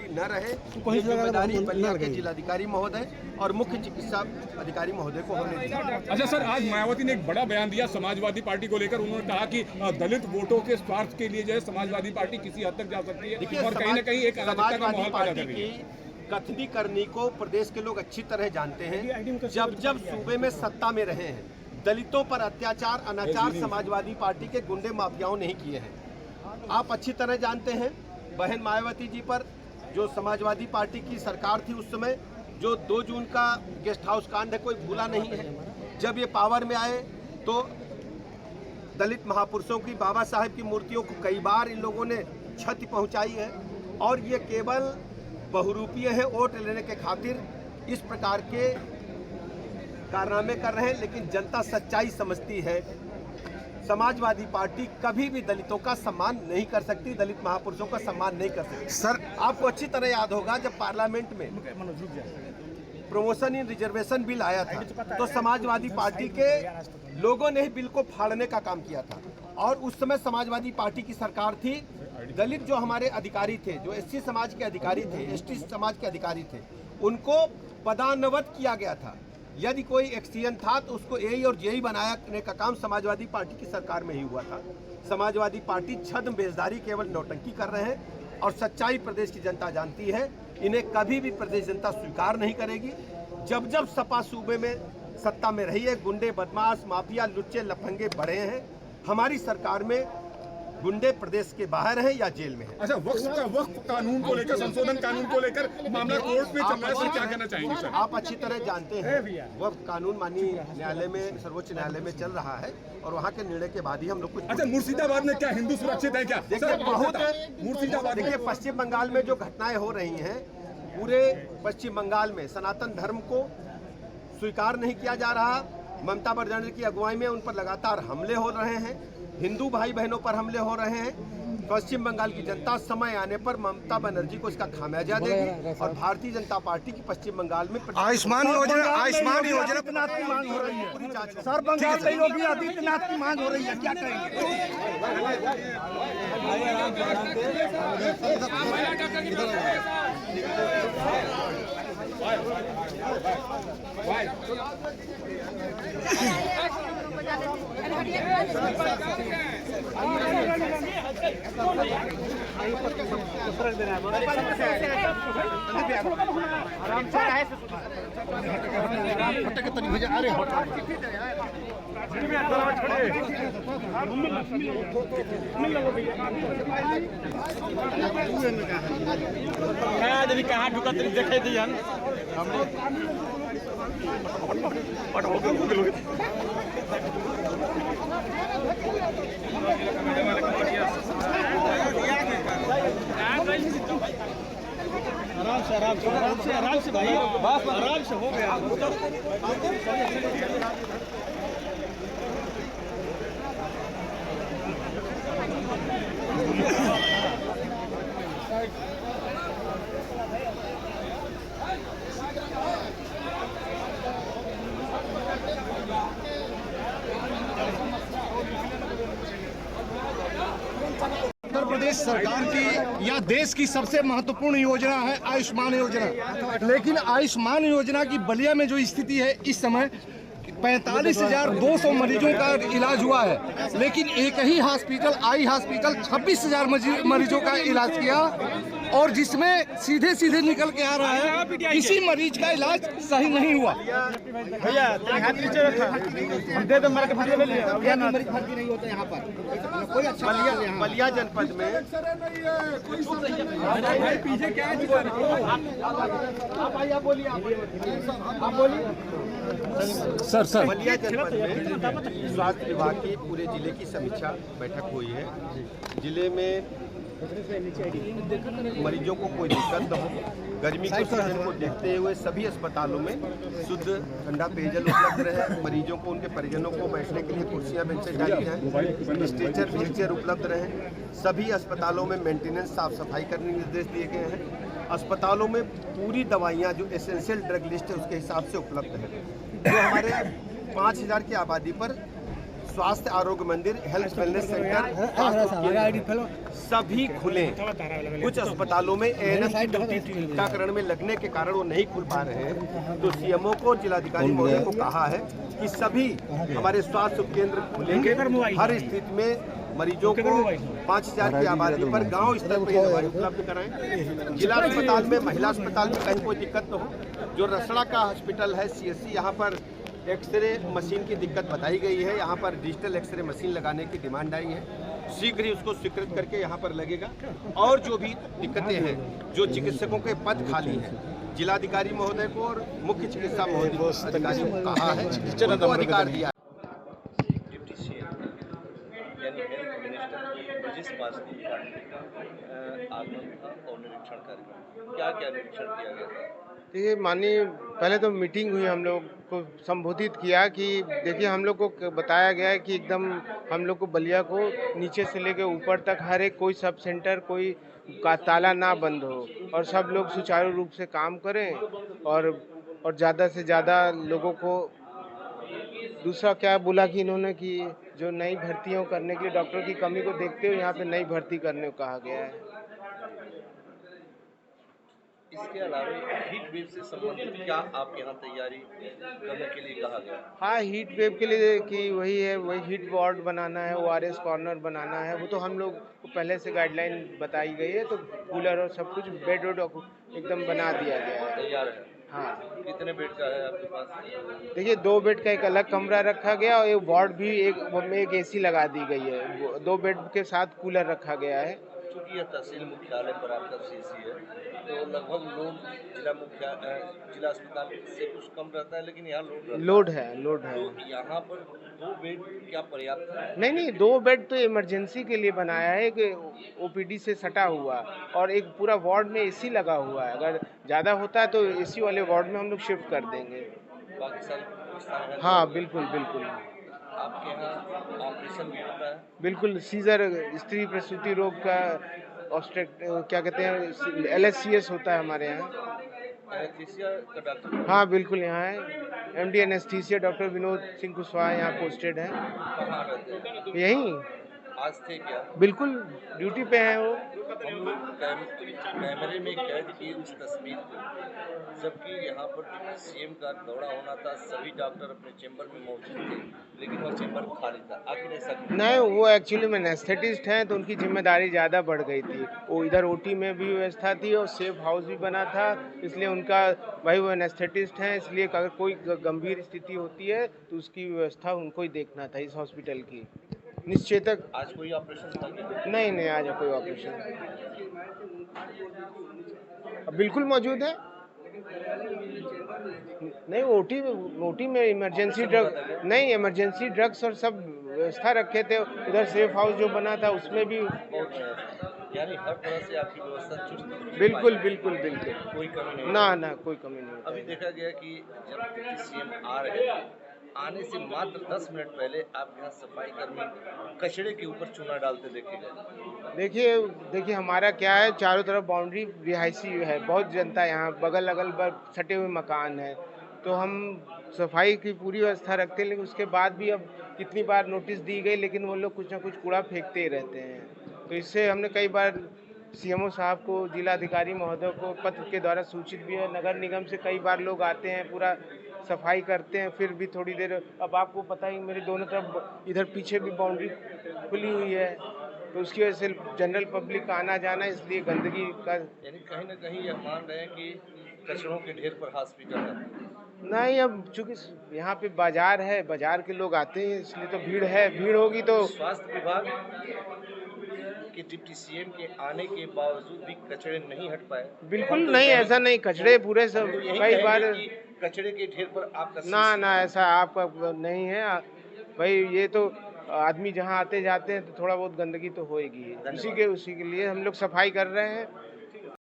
त्रुटि न रहे, ये जिम्मेदारी बलिया के जिलाधिकारी महोदय और मुख्य चिकित्सा अधिकारी महोदय को हमने दी। अच्छा सर, आज मायावती ने एक बड़ा बयान दिया समाजवादी पार्टी को लेकर। उन्होंने कहा कि दलित वोटों के स्वार्थ के लिए जो है समाजवादी पार्टी किसी हद तक जा सकती है और कहीं न कहीं एक समाजवादी पार्टी की कथनी करनी को प्रदेश के लोग अच्छी तरह जानते हैं। जब जब सूबे में सत्ता में रहे हैं, दलितों पर अत्याचार अनाचार समाजवादी पार्टी के गुंडे माफियाओं ने ही किए हैं। आप अच्छी तरह जानते हैं बहन मायावती जी पर जो समाजवादी पार्टी की सरकार थी उस समय, जो 2 जून का गेस्ट हाउस कांड है, कोई भूला नहीं है। जब ये पावर में आए तो दलित महापुरुषों की, बाबा साहेब की मूर्तियों को कई बार इन लोगों ने क्षति पहुंचाई है और ये केवल बहुरूपीय है, वोट लेने के खातिर इस प्रकार के कारनामे कर रहे हैं। लेकिन जनता सच्चाई समझती है। समाजवादी पार्टी कभी भी दलितों का सम्मान नहीं कर सकती, दलित महापुरुषों का सम्मान नहीं कर सकती। सर, आपको अच्छी तरह याद होगा जब पार्लियामेंट में प्रमोशन इन रिजर्वेशन बिल आया था तो समाजवादी पार्टी के लोगों ने ही बिल को फाड़ने का काम किया था और उस समय समाजवादी पार्टी की सरकार थी। दलित जो हमारे अधिकारी थे, जो एससी समाज के अधिकारी थे, एसटी समाज के अधिकारी थे, उनको पदान्नवत किया गया था। यदि कोई एक्सीडेंट था तो उसको एई और जेई बनाने का काम समाजवादी पार्टी की सरकार में ही हुआ था। समाजवादी पार्टी छद्म बेजदारी, केवल नौटंकी कर रहे हैं और सच्चाई प्रदेश की जनता जानती है। इन्हें कभी भी प्रदेश जनता स्वीकार नहीं करेगी। जब जब सपा सूबे में सत्ता में रही है, गुंडे, बदमाश, माफिया, लुच्चे, लफंगे बढ़े हैं। हमारी सरकार में गुंडे प्रदेश के बाहर हैं या जेल में हैं। अच्छा, वक्फ कानून को लेकर, संशोधन कानून को लेकर मामला कोर्ट में चल रहा है, क्या कहना चाहेंगे सर? आप अच्छी तरह जानते हैं वक्फ कानून माननीय न्यायालय में, सर्वोच्च न्यायालय में चल रहा है और वहाँ के निर्णय के बाद ही हम लोग कुछ। अच्छा, मुर्शिदाबाद में क्या हिंदू सुरक्षित है क्या? देखिए, बहुत मुर्शिदाबाद, देखिए पश्चिम बंगाल में जो घटनाएं हो रही हैं, पूरे पश्चिम बंगाल में सनातन धर्म को स्वीकार नहीं किया जा रहा। ममता बनर्जी की अगुवाई में उन पर लगातार हमले हो रहे हैं, हिंदू भाई बहनों पर हमले हो रहे हैं। पश्चिम बंगाल की जनता समय आने पर ममता बनर्जी को इसका खामियाजा देगी और भारतीय जनता पार्टी की पश्चिम बंगाल में आयुष्मान योजना की मांग हो रही है। सर, बंगाल में योगी आदित्यनाथ की मांग हो रही है, क्या कहेंगे? कहाँ ढुकत देखे दी आराम से भाई, आराम से हो गया। उत्तर प्रदेश सरकार की या देश की सबसे महत्वपूर्ण योजना है आयुष्मान योजना। लेकिन आयुष्मान योजना की बलिया में जो स्थिति है, इस समय 45,200 मरीजों का इलाज हुआ है, लेकिन एक ही हॉस्पिटल, आई हॉस्पिटल 26,000 मरीजों का इलाज किया और जिसमें सीधे सीधे निकल के आ रहा है किसी मरीज का इलाज सही नहीं हुआ। भैया दे दो, मर के भर्ती ले लिया। मरीज भर्ती नहीं होता यहाँ पर, कोई अच्छा बलिया जनपद में पीछे क्या है? आप बोलिए सर बलिया जनपद में स्वास्थ्य विभाग की पूरे जिले की समीक्षा बैठक हुई है। जिले में मरीजों को कोई दिक्कत न हो, गर्मी के सीजन को देखते हुए सभी अस्पतालों में शुद्ध ठंडा पेयजल उपलब्ध रहे, मरीजों को, उनके परिजनों को बैठने के लिए कुर्सियां बेंचें डाली हैं, स्ट्रेचर व्हीलचेयर उपलब्ध रहे। सभी अस्पतालों में मेंटेनेंस, साफ सफाई करने के निर्देश दिए गए हैं। अस्पतालों में पूरी दवाइयाँ जो एसेंशियल ड्रग लिस्ट है उसके हिसाब से उपलब्ध है। जो हमारे 5,000 की आबादी पर स्वास्थ्य आरोग्य मंदिर, हेल्थ वेलनेस सेंटर, स्वास्थ्य केंद्र सभी खुले। कुछ अस्पतालों में एएनएम टीकाकरण में लगने के कारण वो नहीं खुल पा रहे हैं, तो सीएमओ को, जिलाधिकारी महोदय को कहा है कि सभी हमारे स्वास्थ्य केंद्र खुलेंगे। हर स्थिति में मरीजों को 5000 की आबादी पर गांव स्तर पर ये दवाई उपलब्ध कराएं। जिला अस्पताल में, महिला अस्पताल में कहीं कोई दिक्कत न हो। जो रसड़ा का हॉस्पिटल है CSC, यहाँ पर एक्सरे मशीन की दिक्कत बताई गई है। यहाँ पर डिजिटल एक्सरे मशीन लगाने की डिमांड आई है, शीघ्र ही उसको स्वीकृत करके यहाँ पर लगेगा। और जो भी दिक्कतें हैं, जो चिकित्सकों के पद खाली हैं, जिलाधिकारी महोदय को और मुख्य चिकित्सा अधिकारी को कहा है, उनको अधिकार दिया है। यानी हेल्थ मिनिस्टर ब्रजेश पासवान का आगमन था और निरीक्षण कार्यक्रम, क्या क्या निरीक्षण किया गया था? देखिए माननीय, पहले तो मीटिंग हुई, हम लोग को संबोधित किया कि देखिए हम लोग को बताया गया है कि एकदम हम लोग को बलिया को नीचे से लेकर ऊपर तक हर एक कोई सब सेंटर, कोई का ताला ना बंद हो और सब लोग सुचारू रूप से काम करें और ज़्यादा से ज़्यादा लोगों को। दूसरा क्या बोला कि इन्होंने कि जो नई भर्तियों करने के लिए डॉक्टर की कमी को देखते हुए यहाँ पे नई भर्ती करने को कहा गया है। इसके अलावा हीट वेव से संबंधित क्या आपके यहाँ तैयारी करने के लिए कहा गया? हाँ, हीट वेव के लिए कि वही है, वही हीट वार्ड बनाना है, ORS कॉर्नर बनाना है। वो तो हम लोग को पहले से गाइडलाइन बताई गई है, तो कूलर और सब कुछ बेड एकदम बना दिया गया है, तैयार है। हाँ। कितने बेड का है आपके पास? देखिए 2 बेड का एक अलग कमरा रखा गया और एक वार्ड भी, एक AC लगा दी गई है। 2 बेड के साथ कूलर रखा गया है। चूँकि यह तहसील मुख्यालय पर आपका CC है, तो लगभग लोड जिला अस्पताल से कुछ कम रहता है, लेकिन यहाँ लोड है। तो यहाँ पर 2 बेड क्या पर्याप्त है? नहीं, 2 बेड तो इमरजेंसी के लिए बनाया है, कि OPD से सटा हुआ, और एक पूरा वार्ड में AC लगा हुआ है। अगर ज़्यादा होता है तो AC वाले वार्ड में हम लोग शिफ्ट कर देंगे। बाकी सारी व्यवस्थाएं हैं? हाँ, बिल्कुल। आपके यहाँ ऑपरेशन भी होता है? बिल्कुल, सीजर, स्त्री प्रसूति रोग का क्या कहते हैं, LSCS होता है हमारे यहाँ। एनेस्थीसिया का डॉक्टर? हाँ बिल्कुल, यहाँ है MD anaesthesia doctor Vinod Singh Kushwaha यहाँ पोस्टेड है। कहाँ रहते हैं? यहीं। आज थे क्या? बिल्कुल, ड्यूटी पे हैं वो। हम लोग कैमरे में कैद किए उस तस्वीर को, जबकि यहाँ पर CM का दौरा होना था, सभी डॉक्टर अपने चेंबर में मौजूद थे, लेकिन वह चेंबर खाली था। आखिर ऐसा नहीं, वो एक्चुअली में एनेस्थेटिस्ट हैं, तो उनकी जिम्मेदारी ज़्यादा बढ़ गई थी। वो इधर OT में भी व्यवस्था थी और सेफ हाउस भी बना था, इसलिए उनका भाई, वो एनेस्थेटिस्ट हैं, इसलिए अगर कोई गंभीर स्थिति होती है तो उसकी व्यवस्था उनको ही देखना था, इस हॉस्पिटल की। निश्चेतक आज कोई ऑपरेशन था क्या? नहीं, आज कोई ऑपरेशन बिल्कुल मौजूद है। नहीं, OT में इमरजेंसी ड्रग्स और सब व्यवस्था रखे थे। उधर सेफ हाउस जो बना था उसमें भी यानी हर तरह से आपकी व्यवस्था चुस्त? बिल्कुल। कोई कमी नहीं? ना, कोई कमी नहीं। अभी देखा गया कि जब CM आ रहे थे, आने से मात्र 10 मिनट पहले आप यहाँ सफाई कर्मी कचड़े के ऊपर चूना डालते देखे गए। देखिए हमारा क्या है, चारों तरफ बाउंड्री रिहायशी है, बहुत जनता यहाँ, बगल अगल सटे हुए मकान है, तो हम सफाई की पूरी व्यवस्था रखते हैं। लेकिन उसके बाद भी अब कितनी बार नोटिस दी गई, लेकिन वो लोग कुछ ना कुछ कूड़ा फेंकते ही रहते हैं। तो इससे हमने कई बार CMO साहब को, जिलाधिकारी महोदय को पत्र के द्वारा सूचित भी है। नगर निगम से कई बार लोग आते हैं, पूरा सफाई करते हैं, फिर भी थोड़ी देर, अब आपको पता ही मेरे दोनों तरफ इधर पीछे भी बाउंड्री खुली हुई है, तो उसकी वजह से जनरल पब्लिक का आना जाना, इसलिए गंदगी का, यानी कहीं ना कहीं यह मान रहे हैं कि कचरों के ढेर पर हॉस्पिटल है। नहीं, अब चूंकि यहाँ पे बाजार है, बाजार के लोग आते हैं, इसलिए तो भीड़ होगी। तो स्वास्थ्य विभाग के डिप्टी CM के आने के बावजूद भी कचरे नहीं हट पाए? बिल्कुल नहीं, ऐसा नहीं, कचरे पूरे सब कई बार कचरे के ढेर पर आपका ना ऐसा आपका नहीं है भाई। ये तो आदमी जहाँ आते जाते हैं तो थोड़ा बहुत गंदगी तो होएगी, उसी के लिए हम लोग सफाई कर रहे हैं।